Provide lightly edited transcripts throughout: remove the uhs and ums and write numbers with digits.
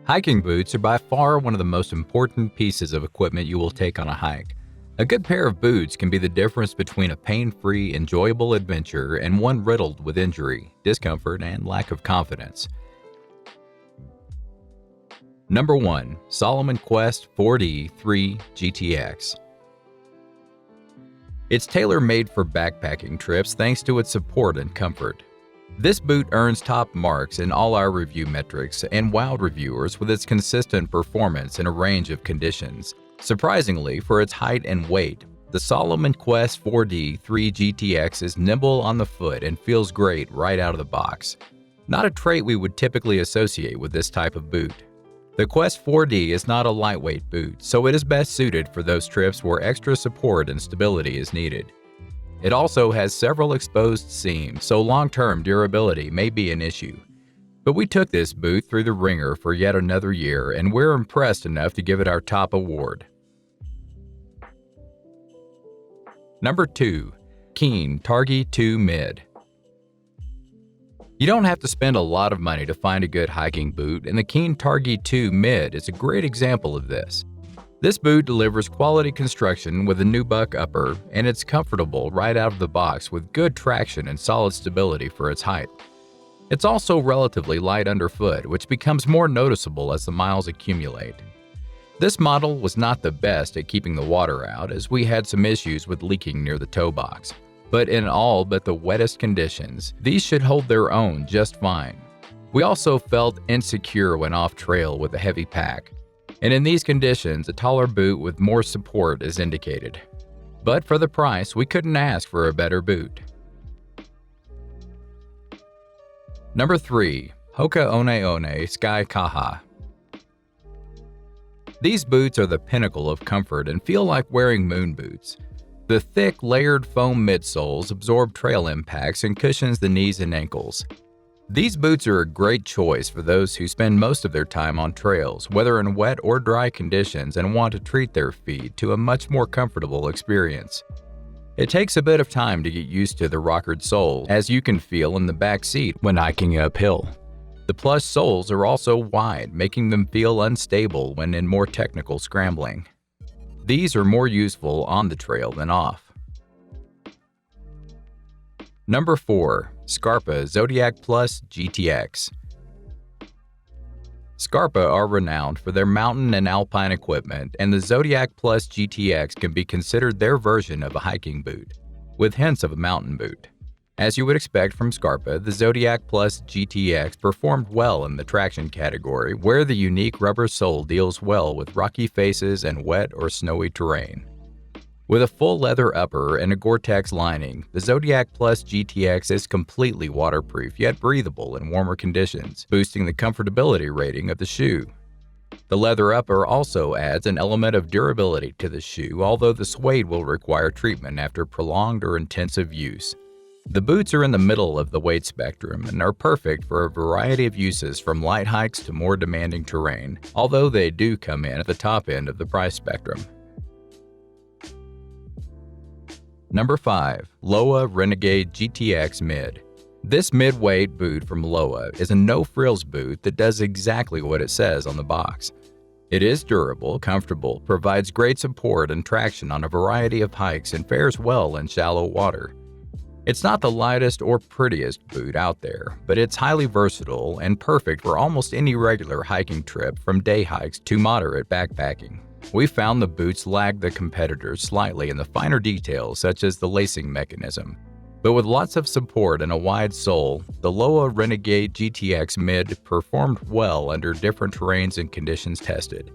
Hiking boots are by far one of the most important pieces of equipment you will take on a hike. A good pair of boots can be the difference between a pain-free, enjoyable adventure and one riddled with injury, discomfort, and lack of confidence. Number 1. Salomon Quest 4D 3 GTX. It's tailor-made for backpacking trips thanks to its support and comfort. This boot earns top marks in all our review metrics and wowed reviewers with its consistent performance in a range of conditions. Surprisingly, for its height and weight, the Salomon Quest 4D 3 GTX is nimble on the foot and feels great right out of the box. Not a trait we would typically associate with this type of boot. The Quest 4D is not a lightweight boot, so it is best suited for those trips where extra support and stability is needed. It also has several exposed seams, so long-term durability may be an issue. But we took this boot through the ringer for yet another year, and we're impressed enough to give it our top award. Number 2. Keen Targhee 2 Mid. You don't have to spend a lot of money to find a good hiking boot, and the Keen Targhee 2 Mid is a great example of this. This boot delivers quality construction with a nubuck upper, and it's comfortable right out of the box with good traction and solid stability for its height. It's also relatively light underfoot, which becomes more noticeable as the miles accumulate. This model was not the best at keeping the water out, as we had some issues with leaking near the toe box. But in all but the wettest conditions, these should hold their own just fine. We also felt insecure when off-trail with a heavy pack. And in these conditions, a taller boot with more support is indicated. But for the price, we couldn't ask for a better boot. Number 3. Hoka One Sky Kaha. These boots are the pinnacle of comfort and feel like wearing moon boots. The thick, layered foam midsoles absorb trail impacts and cushions the knees and ankles. These boots are a great choice for those who spend most of their time on trails, whether in wet or dry conditions, and want to treat their feet to a much more comfortable experience. It takes a bit of time to get used to the rockered sole, as you can feel in the back seat when hiking uphill. The plush soles are also wide, making them feel unstable when in more technical scrambling. These are more useful on the trail than off. Number 4. Scarpa Zodiac Plus GTX. Scarpa are renowned for their mountain and alpine equipment, and the Zodiac Plus GTX can be considered their version of a hiking boot, with hints of a mountain boot. As you would expect from Scarpa, the Zodiac Plus GTX performed well in the traction category, where the unique rubber sole deals well with rocky faces and wet or snowy terrain. With a full leather upper and a Gore-Tex lining, the Zodiac Plus GTX is completely waterproof yet breathable in warmer conditions, boosting the comfortability rating of the shoe. The leather upper also adds an element of durability to the shoe, although the suede will require treatment after prolonged or intensive use. The boots are in the middle of the weight spectrum and are perfect for a variety of uses from light hikes to more demanding terrain, although they do come in at the top end of the price spectrum. Number 5. Lowa Renegade GTX Mid. This mid-weight boot from Lowa is a no-frills boot that does exactly what it says on the box. It is durable, comfortable, provides great support and traction on a variety of hikes, and fares well in shallow water. It's not the lightest or prettiest boot out there, but it's highly versatile and perfect for almost any regular hiking trip, from day hikes to moderate backpacking. We found the boots lagged the competitors slightly in the finer details, such as the lacing mechanism. But with lots of support and a wide sole, the Lowa Renegade GTX Mid performed well under different terrains and conditions tested.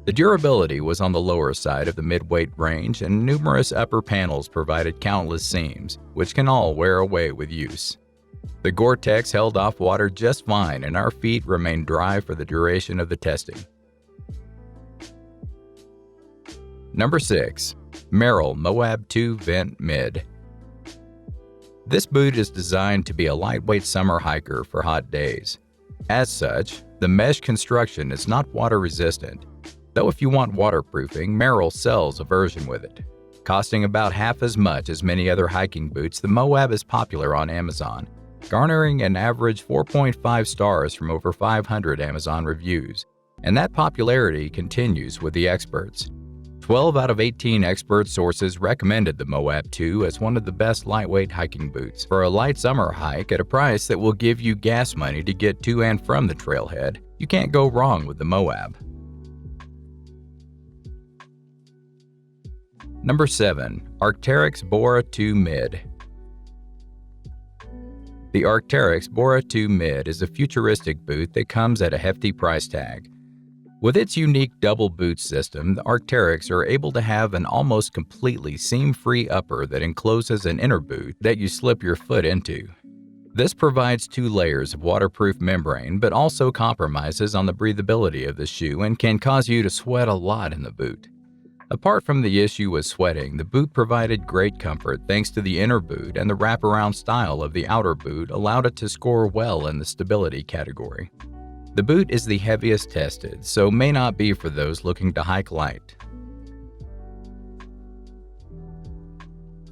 The durability was on the lower side of the mid-weight range, and numerous upper panels provided countless seams, which can all wear away with use. The Gore-Tex held off water just fine, and our feet remained dry for the duration of the testing. Number 6. Merrell Moab 2 Vent Mid. This boot is designed to be a lightweight summer hiker for hot days. As such, the mesh construction is not water resistant, though if you want waterproofing, Merrell sells a version with it. Costing about half as much as many other hiking boots, the Moab is popular on Amazon, garnering an average 4.5 stars from over 500 Amazon reviews. And that popularity continues with the experts. 12 out of 18 expert sources recommended the Moab 2 as one of the best lightweight hiking boots for a light summer hike at a price that will give you gas money to get to and from the trailhead. You can't go wrong with the Moab. Number 7. Arc'teryx Bora 2 Mid. The Arc'teryx Bora 2 Mid is a futuristic boot that comes at a hefty price tag. With its unique double boot system, the Arc'teryx are able to have an almost completely seam-free upper that encloses an inner boot that you slip your foot into. This provides 2 layers of waterproof membrane but also compromises on the breathability of the shoe and can cause you to sweat a lot in the boot. Apart from the issue with sweating, the boot provided great comfort thanks to the inner boot, and the wraparound style of the outer boot allowed it to score well in the stability category. The boot is the heaviest tested, so may not be for those looking to hike light.